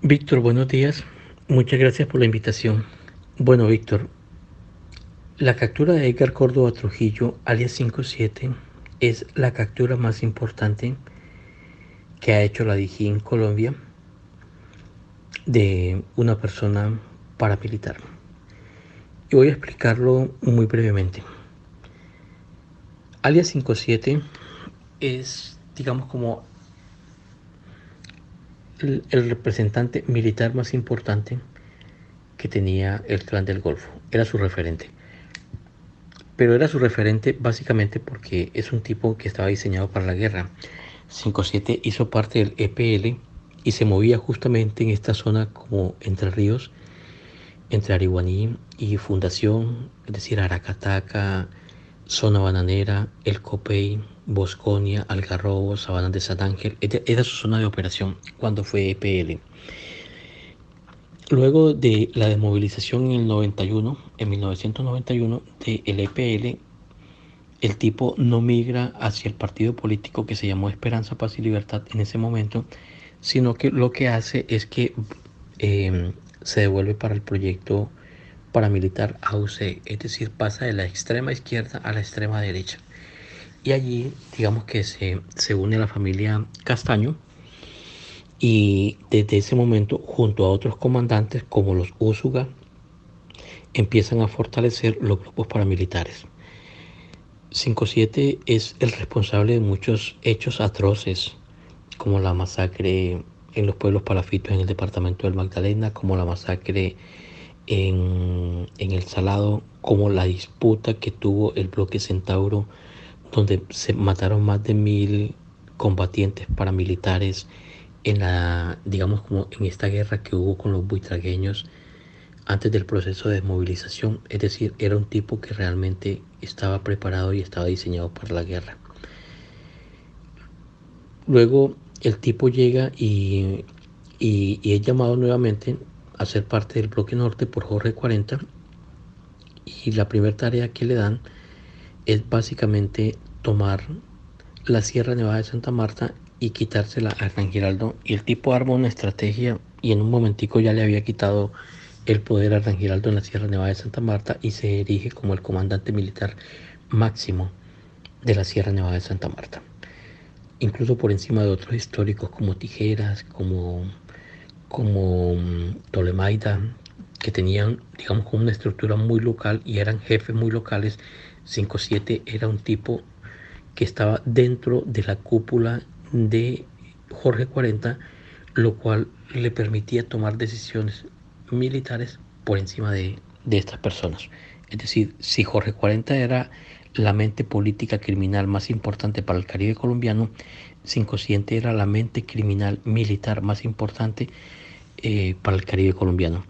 Víctor, buenos días. Muchas gracias por la invitación. Bueno, Víctor, la captura de Edgar Córdoba Trujillo, alias 57, es la captura más importante que ha hecho la DIGI en Colombia de una persona paramilitar. Y voy a explicarlo muy brevemente. Alias 57 es, digamos, como el representante militar más importante que tenía el Clan del Golfo. Era su referente. Pero era su referente básicamente porque es un tipo que estaba diseñado para la guerra. 57 hizo parte del EPL y se movía justamente en esta zona como Entre Ríos, entre Ariguaní y Fundación, es decir, Aracataca, Zona Bananera, El Copey, Bosconia, Algarrobo, Sabanas de San Ángel. Era su zona de operación cuando fue EPL. Luego de la desmovilización en el 91, en 1991, del EPL, el tipo no migra hacia el partido político que se llamó Esperanza, Paz y Libertad en ese momento, sino que lo que hace es que se devuelve para el proyecto paramilitar AUC, es decir, pasa de la extrema izquierda a la extrema derecha. Y allí, digamos que se une a la familia Castaño y desde ese momento, junto a otros comandantes como los Úsuga, empiezan a fortalecer los grupos paramilitares. 57 es el responsable de muchos hechos atroces, como la masacre en los pueblos palafitos en el departamento del Magdalena, como la masacre en El Salado, como la disputa que tuvo el bloque Centauro, donde se mataron más de 1000 combatientes paramilitares en la, digamos, como en esta guerra que hubo con los buitragueños antes del proceso de desmovilización. Es decir, era un tipo que realmente estaba preparado y estaba diseñado para la guerra. Luego el tipo llega y es llamado nuevamente a ser parte del bloque norte por Jorge 40, y la primera tarea que le dan es básicamente tomar la Sierra Nevada de Santa Marta y quitársela a Hernán Giraldo, y el tipo arma una estrategia y en un momentico ya le había quitado el poder a Hernán Giraldo en la Sierra Nevada de Santa Marta y se erige como el comandante militar máximo de la Sierra Nevada de Santa Marta, incluso por encima de otros históricos como Tijeras, como Tolemaida, que tenían, digamos, como una estructura muy local y eran jefes muy locales. 57 era un tipo que estaba dentro de la cúpula de Jorge 40, lo cual le permitía tomar decisiones militares por encima de estas personas. Es decir, si Jorge 40 era la mente política criminal más importante para el Caribe colombiano, 57 era la mente criminal militar más importante para el Caribe colombiano.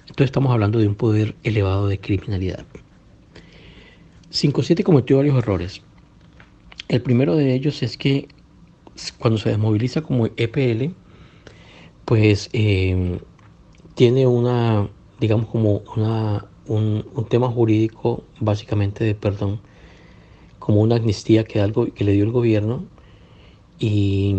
Entonces estamos hablando de un poder elevado de criminalidad. 57 cometió varios errores. El primero de ellos es que cuando se desmoviliza como EPL, pues tiene una, digamos, como un tema jurídico básicamente de perdón, como una amnistía que le dio el gobierno, y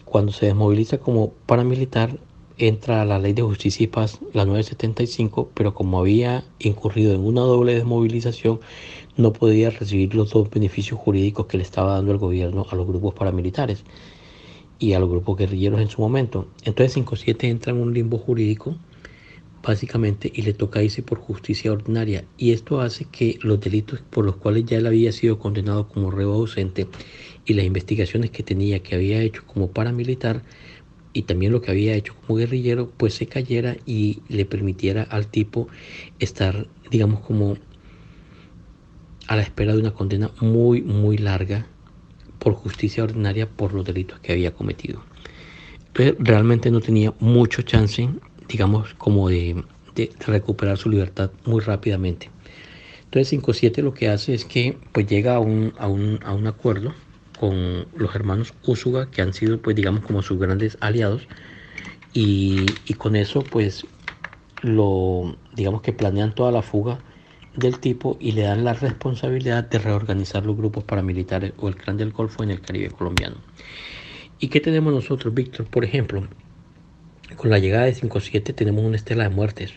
cuando se desmoviliza como paramilitar entra a la Ley de Justicia y Paz, la 975, pero como había incurrido en una doble desmovilización, no podía recibir los dos beneficios jurídicos que le estaba dando el gobierno a los grupos paramilitares y a los grupos guerrilleros en su momento. Entonces 57 entra en un limbo jurídico básicamente y le toca irse por justicia ordinaria, y esto hace que los delitos por los cuales ya él había sido condenado como reo ausente y las investigaciones que tenía, que había hecho como paramilitar y también lo que había hecho como guerrillero, pues se cayera y le permitiera al tipo estar, digamos, como a la espera de una condena muy muy larga por justicia ordinaria por los delitos que había cometido. Entonces realmente no tenía mucho chance, digamos, como de recuperar su libertad muy rápidamente. Entonces 57 lo que hace es que pues llega a un acuerdo con los hermanos Úsuga, que han sido pues digamos como sus grandes aliados, y con eso pues digamos que planean toda la fuga del tipo y le dan la responsabilidad de reorganizar los grupos paramilitares o el Clan del Golfo en el Caribe colombiano. ¿Y qué tenemos nosotros, Víctor? Por ejemplo, Con la llegada de 5-7 tenemos una estela de muertes.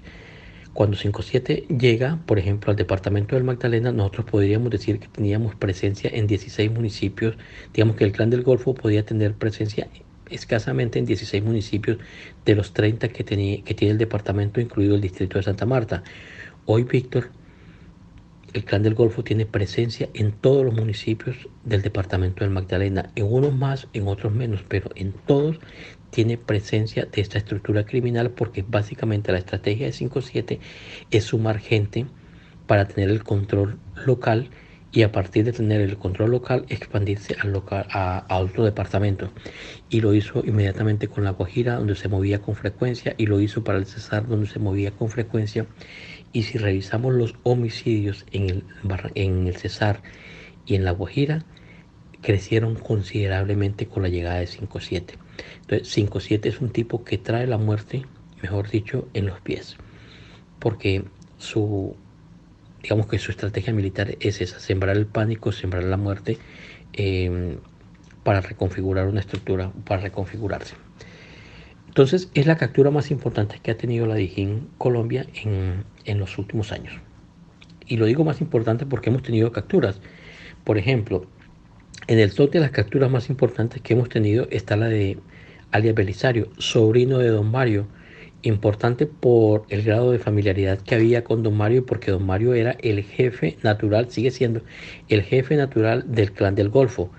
Cuando 5-7 llega, por ejemplo, al departamento del Magdalena, nosotros podríamos decir que teníamos presencia en 16 municipios. Digamos que el Clan del Golfo podía tener presencia escasamente en 16 municipios de los 30 que tiene el departamento, incluido el distrito de Santa Marta. Hoy, Víctor, el Clan del Golfo tiene presencia en todos los municipios del departamento del Magdalena, en unos más, en otros menos, pero en todos tiene presencia de esta estructura criminal, porque básicamente la estrategia de 5-7 es sumar gente para tener el control local, y a partir de tener el control local expandirse al local, a otro departamento. Y lo hizo inmediatamente con La Guajira, donde se movía con frecuencia, y lo hizo para el Cesar, donde se movía con frecuencia. Y si revisamos los homicidios en el Cesar y en La Guajira, crecieron considerablemente con la llegada de 5-7. Entonces 5-7 es un tipo que trae la muerte, mejor dicho, en los pies, porque digamos que su estrategia militar es esa: sembrar el pánico, sembrar la muerte, para reconfigurar una estructura, para reconfigurarse. Entonces es la captura más importante que ha tenido la DIJÍN Colombia en los últimos años. Y lo digo más importante porque hemos tenido capturas. Por ejemplo, en el top de las capturas más importantes que hemos tenido está la de alias Belisario, sobrino de Don Mario. Importante por el grado de familiaridad que había con Don Mario, porque Don Mario era el jefe natural, sigue siendo el jefe natural del Clan del Golfo.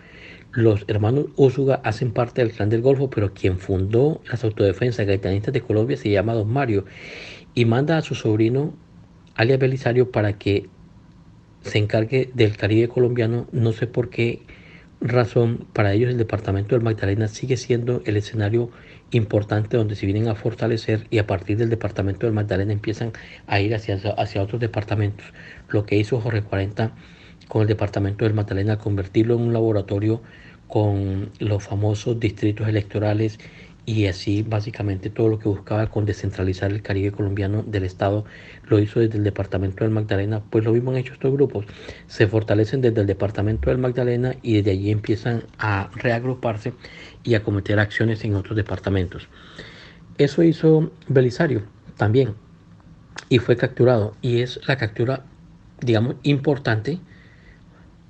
Los hermanos Úsuga hacen parte del Clan del Golfo, pero quien fundó las autodefensas gaitanistas de Colombia se llama Don Mario, y manda a su sobrino alias Belisario para que se encargue del Caribe colombiano. No sé por qué razón, para ellos el departamento del Magdalena sigue siendo el escenario importante donde se vienen a fortalecer, y a partir del departamento del Magdalena empiezan a ir hacia otros departamentos. Lo que hizo Jorge 40 con el departamento del Magdalena, convertirlo en un laboratorio con los famosos distritos electorales, y así básicamente todo lo que buscaba con descentralizar el Caribe colombiano del Estado, lo hizo desde el departamento del Magdalena. Pues lo mismo han hecho estos grupos: se fortalecen desde el departamento del Magdalena y desde allí empiezan a reagruparse y a cometer acciones en otros departamentos. Eso hizo Belisario también, y fue capturado, y es la captura, digamos, importante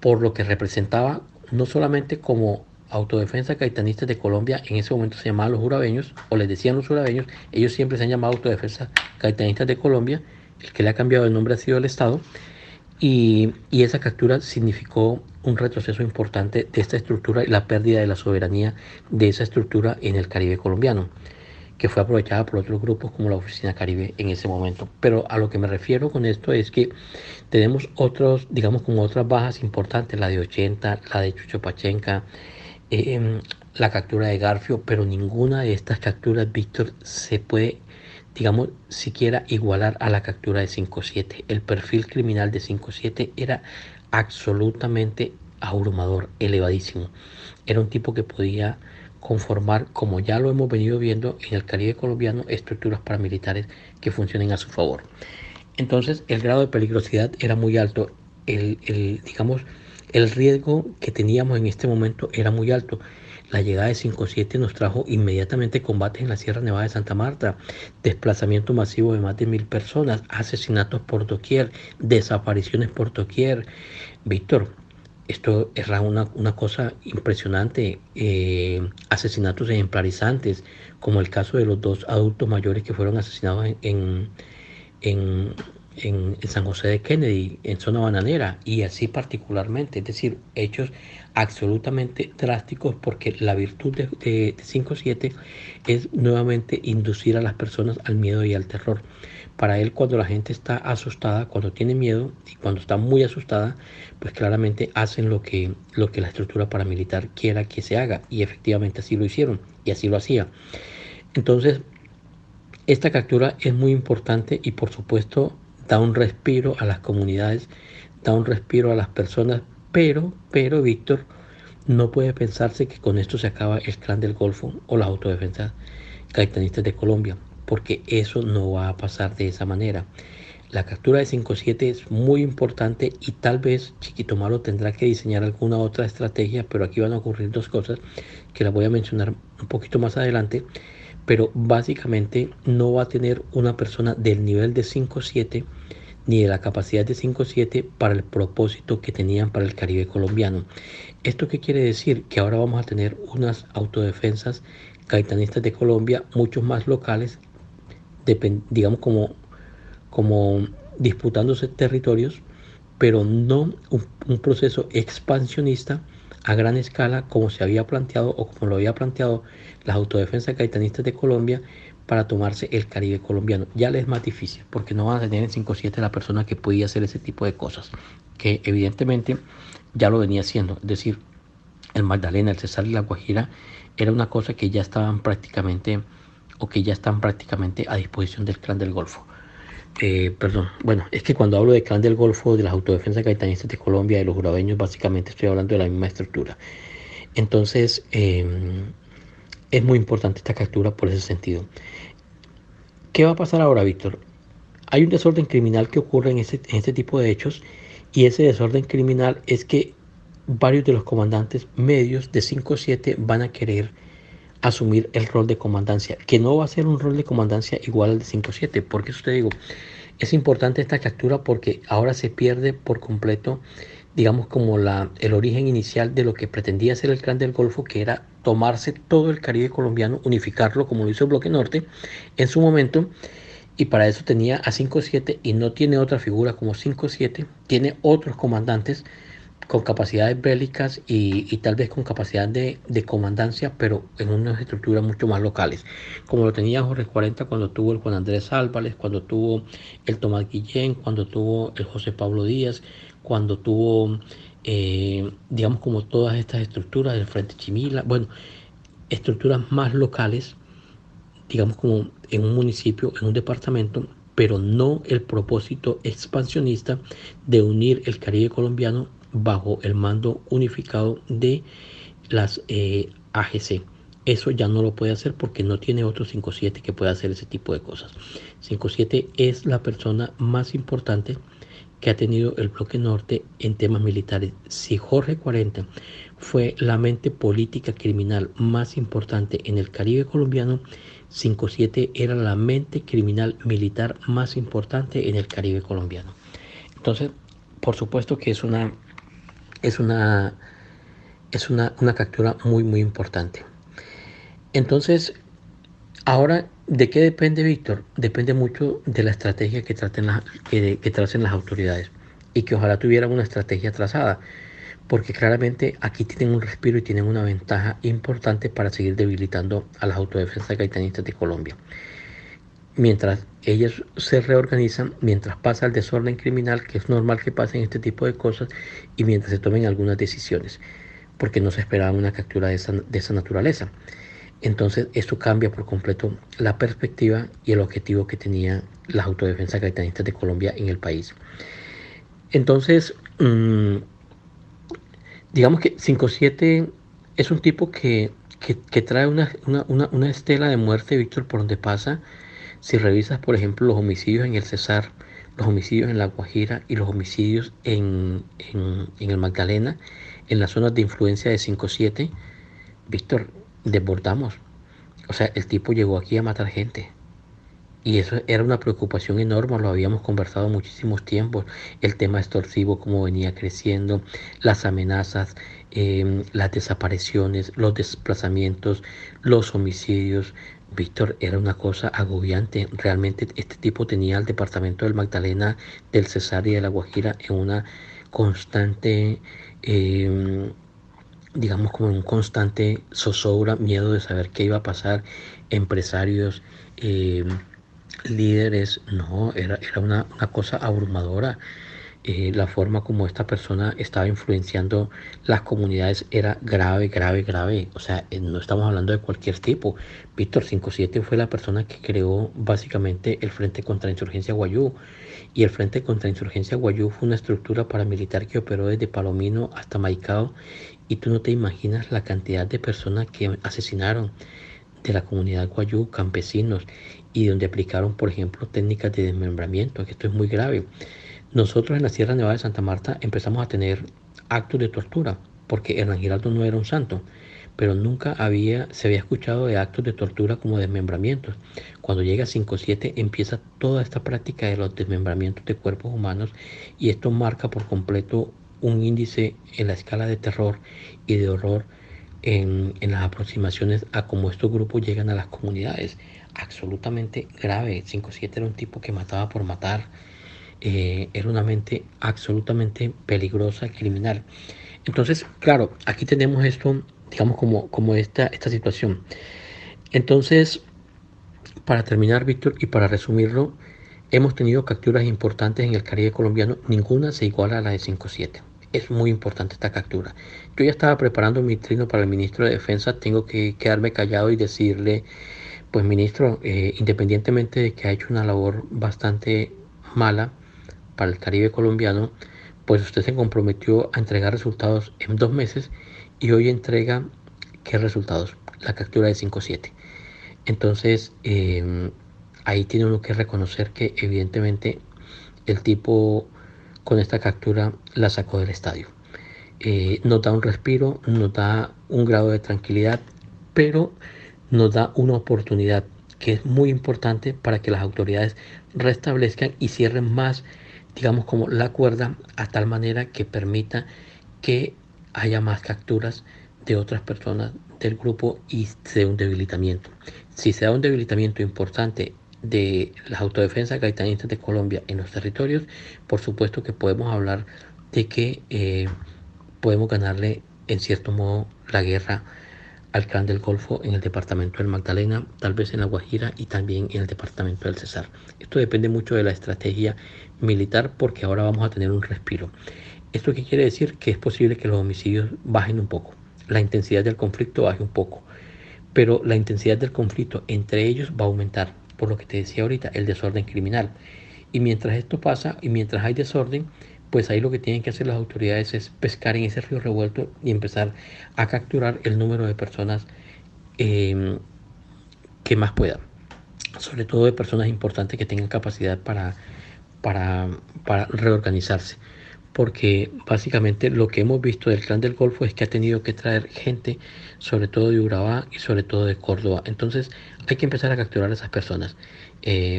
por lo que representaba, no solamente como autodefensa gaitanistas de Colombia. En ese momento se llamaban los jurabeños, o les decían los jurabeños. Ellos siempre se han llamado autodefensa gaitanistas de Colombia. El que le ha cambiado el nombre ha sido el Estado. Y esa captura significó un retroceso importante de esta estructura y la pérdida de la soberanía de esa estructura en el Caribe colombiano, que fue aprovechada por otros grupos como la Oficina Caribe en ese momento. Pero a lo que me refiero con esto es que tenemos otros, digamos, como otras bajas importantes: la de 80, la de Chucho Pachenca, la captura de Garfio, pero ninguna de estas capturas, Víctor, se puede, digamos, siquiera igualar a la captura de 5-7. El perfil criminal de 5-7 era absolutamente abrumador, elevadísimo. Era un tipo que podía conformar, como ya lo hemos venido viendo en el Caribe colombiano, estructuras paramilitares que funcionen a su favor. Entonces el grado de peligrosidad era muy alto. Digamos, el riesgo que teníamos en este momento era muy alto. La llegada de 5-7 nos trajo inmediatamente combates en la Sierra Nevada de Santa Marta, desplazamiento masivo de más de 1000 personas, asesinatos por doquier, desapariciones por doquier. Víctor, esto era una cosa impresionante. Asesinatos ejemplarizantes, como el caso de los 2 adultos mayores que fueron asesinados en San José de Kennedy, en zona bananera, y así particularmente. Es decir, hechos absolutamente drásticos, porque la virtud de 5-7 es nuevamente inducir a las personas al miedo y al terror. Para él, cuando la gente está asustada, cuando tiene miedo y cuando está muy asustada, pues claramente hacen lo que la estructura paramilitar quiera que se haga, y efectivamente así lo hicieron y así lo hacía. Entonces, esta captura es muy importante y por supuesto da un respiro a las comunidades, da un respiro a las personas, pero Víctor, no puede pensarse que con esto se acaba el Clan del Golfo o las autodefensas gaitanistas de Colombia, porque eso no va a pasar de esa manera. La captura de 5-7 es muy importante, y tal vez Chiquito Malo tendrá que diseñar alguna otra estrategia, pero aquí van a ocurrir 2 cosas que las voy a mencionar un poquito más adelante. pero básicamente no va a tener una persona del nivel de 5-7 ni de la capacidad de 5-7 para el propósito que tenían para el Caribe colombiano. ¿Esto qué quiere decir? Que ahora vamos a tener unas autodefensas gaitanistas de Colombia, muchos más locales, digamos como disputándose territorios, pero no un proceso expansionista a gran escala como se había planteado o como lo había planteado las autodefensas gaitanistas de Colombia para tomarse el Caribe colombiano. Ya les es más difícil porque no van a tener en 5-7 la persona que podía hacer ese tipo de cosas, que evidentemente ya lo venía haciendo. Es decir, el Magdalena, el Cesar y la Guajira era una cosa que ya estaban prácticamente o que ya están prácticamente a disposición del Clan del Golfo. Perdón, bueno, es que cuando hablo de Clan del Golfo, de las autodefensas gaitanistas de Colombia, de los jurabeños, básicamente estoy hablando de la misma estructura. Entonces, es muy importante esta captura por ese sentido. ¿Qué va a pasar ahora, Víctor? Hay un desorden criminal que ocurre en este tipo de hechos, y ese desorden criminal es que varios de los comandantes medios de 5-7 van a querer asumir el rol de comandancia, que no va a ser un rol de comandancia igual al de 5-7. Porque eso te digo, es importante esta captura porque ahora se pierde por completo, digamos, como el origen inicial de lo que pretendía ser el Clan del Golfo, que era tomarse todo el Caribe colombiano, unificarlo como lo hizo el Bloque Norte en su momento, y para eso tenía a 5-7 y no tiene otra figura como 5-7, tiene otros comandantes con capacidades bélicas y tal vez con capacidad de comandancia, pero en unas estructuras mucho más locales, como lo tenía Jorge 40 cuando tuvo el Juan Andrés Álvarez, cuando tuvo el Tomás Guillén, cuando tuvo el José Pablo Díaz, cuando tuvo, digamos, como todas estas estructuras del Frente Chimila, bueno, estructuras más locales, digamos, como en un municipio, en un departamento, pero no el propósito expansionista de unir el Caribe colombiano bajo el mando unificado de las AGC. Eso ya no lo puede hacer porque no tiene otro 5-7 que pueda hacer ese tipo de cosas. 5-7 es la persona más importante que ha tenido el Bloque Norte en temas militares. Si Jorge 40 fue la mente política criminal más importante en el Caribe colombiano, 5-7 era la mente criminal militar más importante en el Caribe colombiano. Entonces, por supuesto que es una captura muy, muy importante. Entonces, ahora, ¿de qué depende, Víctor? Depende mucho de la estrategia que tracen las autoridades, y que ojalá tuvieran una estrategia trazada, porque claramente aquí tienen un respiro y tienen una ventaja importante para seguir debilitando a las autodefensas gaitanistas de Colombia. Mientras ellas se reorganizan, mientras pasa el desorden criminal, que es normal que pasen este tipo de cosas, y mientras se tomen algunas decisiones, porque no se esperaba una captura de esa naturaleza. Entonces esto cambia por completo la perspectiva y el objetivo que tenían las autodefensas gaitanistas de Colombia en el país. Entonces, digamos que 5-7 es un tipo que trae una estela de muerte, Víctor, por donde pasa. Si revisas, por ejemplo, los homicidios en el Cesar, los homicidios en la Guajira y los homicidios en el Magdalena, en las zonas de influencia de 5-7, Víctor, desbordamos. O sea, el tipo llegó aquí a matar gente. Y eso era una preocupación enorme, lo habíamos conversado muchísimos tiempos, el tema extorsivo, cómo venía creciendo, las amenazas, las desapariciones, los desplazamientos, los homicidios. Víctor, era una cosa agobiante. Realmente este tipo tenía al departamento del Magdalena, del Cesar y de la Guajira en una constante, digamos, como un constante zozobra, miedo de saber qué iba a pasar, empresarios, líderes. No, era una cosa abrumadora. La forma como esta persona estaba influenciando las comunidades era grave, grave, grave. O sea, no estamos hablando de cualquier tipo. Víctor, 5-7 fue la persona que creó básicamente el Frente contra Insurgencia Guayú. Y el Frente contra Insurgencia Guayú fue una estructura paramilitar que operó desde Palomino hasta Maicao. Y tú no te imaginas la cantidad de personas que asesinaron de la comunidad guayú, campesinos, y donde aplicaron, por ejemplo, técnicas de desmembramiento, que esto es muy grave. Nosotros en la Sierra Nevada de Santa Marta empezamos a tener actos de tortura, porque Hernán Giraldo no era un santo, pero nunca se había escuchado de actos de tortura como desmembramientos. Cuando llega a 5-7 empieza toda esta práctica de los desmembramientos de cuerpos humanos y esto marca por completo un índice en la escala de terror y de horror en las aproximaciones a cómo estos grupos llegan a las comunidades. Absolutamente grave. 5-7 era un tipo que mataba por matar. Era una mente absolutamente peligrosa, criminal. Entonces, claro, aquí tenemos esto, digamos, como esta situación. Entonces, para terminar, Víctor, y para resumirlo, hemos tenido capturas importantes en el Caribe colombiano. Ninguna se iguala a la de 5-7. Es muy importante esta captura. Yo ya estaba preparando mi trino para el ministro de Defensa. Tengo que quedarme callado y decirle, pues ministro, independientemente de que ha hecho una labor bastante mala para el Caribe colombiano, pues usted se comprometió a entregar resultados en 2 meses y hoy entrega, ¿qué resultados? La captura de 5-7. Entonces, ahí tiene uno que reconocer que evidentemente el tipo con esta captura la sacó del estadio. Nos da un respiro, nos da un grado de tranquilidad, pero nos da una oportunidad que es muy importante para que las autoridades restablezcan y cierren más, digamos, como la cuerda, a tal manera que permita que haya más capturas de otras personas del grupo y se dé un debilitamiento. Si se da un debilitamiento importante de las autodefensas gaitanistas de Colombia en los territorios, por supuesto que podemos hablar de que podemos ganarle en cierto modo la guerra al Clan del Golfo en el departamento del Magdalena, tal vez en La Guajira y también en el departamento del Cesar. Esto depende mucho de la estrategia militar porque ahora vamos a tener un respiro. ¿Esto qué quiere decir? Que es posible que los homicidios bajen un poco, la intensidad del conflicto baje un poco, pero la intensidad del conflicto entre ellos va a aumentar, por lo que te decía ahorita, el desorden criminal. Y mientras esto pasa y mientras hay desorden, pues ahí lo que tienen que hacer las autoridades es pescar en ese río revuelto y empezar a capturar el número de personas eh, que más puedan, sobre todo de personas importantes que tengan capacidad para, para reorganizarse. Porque básicamente lo que hemos visto del Clan del Golfo es que ha tenido que traer gente, sobre todo de Urabá y sobre todo de Córdoba. Entonces hay que empezar a capturar a esas personas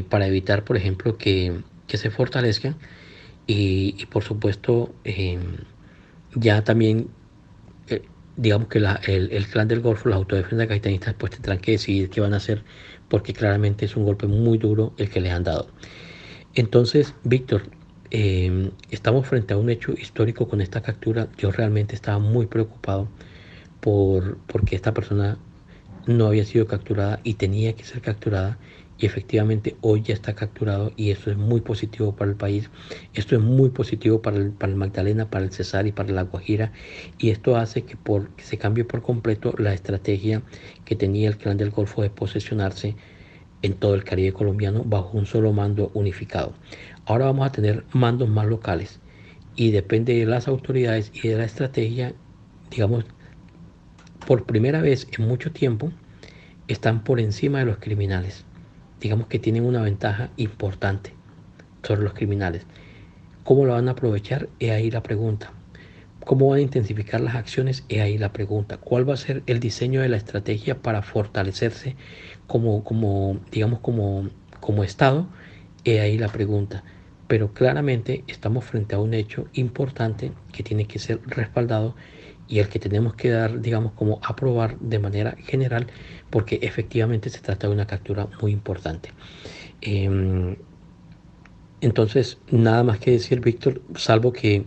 para evitar, por ejemplo, que se fortalezcan y por supuesto ya también eh, digamos que el Clan del Golfo, las autodefensas gaitanistas pues tendrán que decidir qué van a hacer porque claramente es un golpe muy duro el que les han dado. Entonces, Víctor, estamos frente a un hecho histórico con esta captura. Yo realmente estaba muy preocupado porque esta persona no había sido capturada y tenía que ser capturada y efectivamente hoy ya está capturado y eso es muy positivo para el país, esto es muy positivo para el Magdalena, para el Cesar y para la Guajira y esto hace que se cambie por completo la estrategia que tenía el Clan del Golfo de posesionarse en todo el Caribe colombiano bajo un solo mando unificado. Ahora vamos a tener mandos más locales y depende de las autoridades y de la estrategia, digamos, por primera vez en mucho tiempo están por encima de los criminales. Digamos que tienen una ventaja importante sobre los criminales. ¿Cómo lo van a aprovechar? Es ahí la pregunta. ¿Cómo van a intensificar las acciones? Es ahí la pregunta. ¿Cuál va a ser el diseño de la estrategia para fortalecerse digamos, como Estado? Es ahí la pregunta. Pero claramente estamos frente a un hecho importante que tiene que ser respaldado y el que tenemos que dar, digamos, como aprobar de manera general, porque efectivamente se trata de una captura muy importante. Eh, entonces, nada más que decir, Víctor, salvo que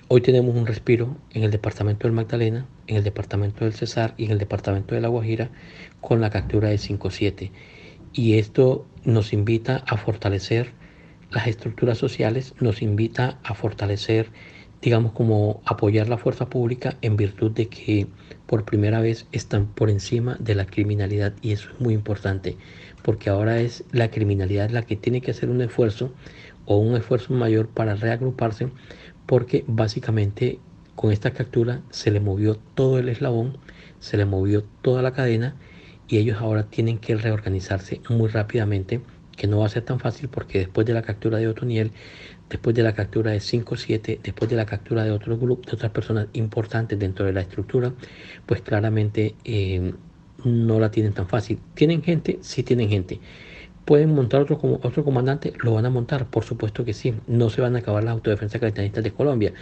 hoy tenemos un respiro en el departamento del Magdalena, en el departamento del Cesar y en el departamento de La Guajira con la captura de 5-7. Y esto nos invita a fortalecer las estructuras sociales, nos invita a fortalecer, digamos, como apoyar la fuerza pública en virtud de que por primera vez están por encima de la criminalidad y eso es muy importante porque ahora es la criminalidad la que tiene que hacer un esfuerzo o un esfuerzo mayor para reagruparse porque básicamente con esta captura se le movió todo el eslabón, se le movió toda la cadena y ellos ahora tienen que reorganizarse muy rápidamente que no va a ser tan fácil porque después de la captura de Otoniel, después de la captura de 5-7, después de la captura de otros grupos, de otras personas importantes dentro de la estructura, pues claramente no la tienen tan fácil. ¿Tienen gente? Sí tienen gente. ¿Pueden montar otro comandante? Lo van a montar, por supuesto que sí. No se van a acabar las autodefensas clandestinas de Colombia,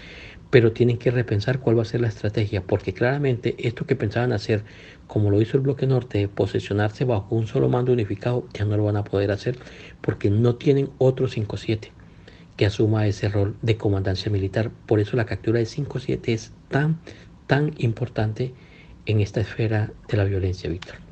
pero tienen que repensar cuál va a ser la estrategia, porque claramente esto que pensaban hacer, como lo hizo el bloque norte, de posesionarse bajo un solo mando unificado, ya no lo van a poder hacer, porque no tienen otro 5-7 que asuma ese rol de comandancia militar. Por eso la captura de 5-7 es tan importante en esta esfera de la violencia, Víctor.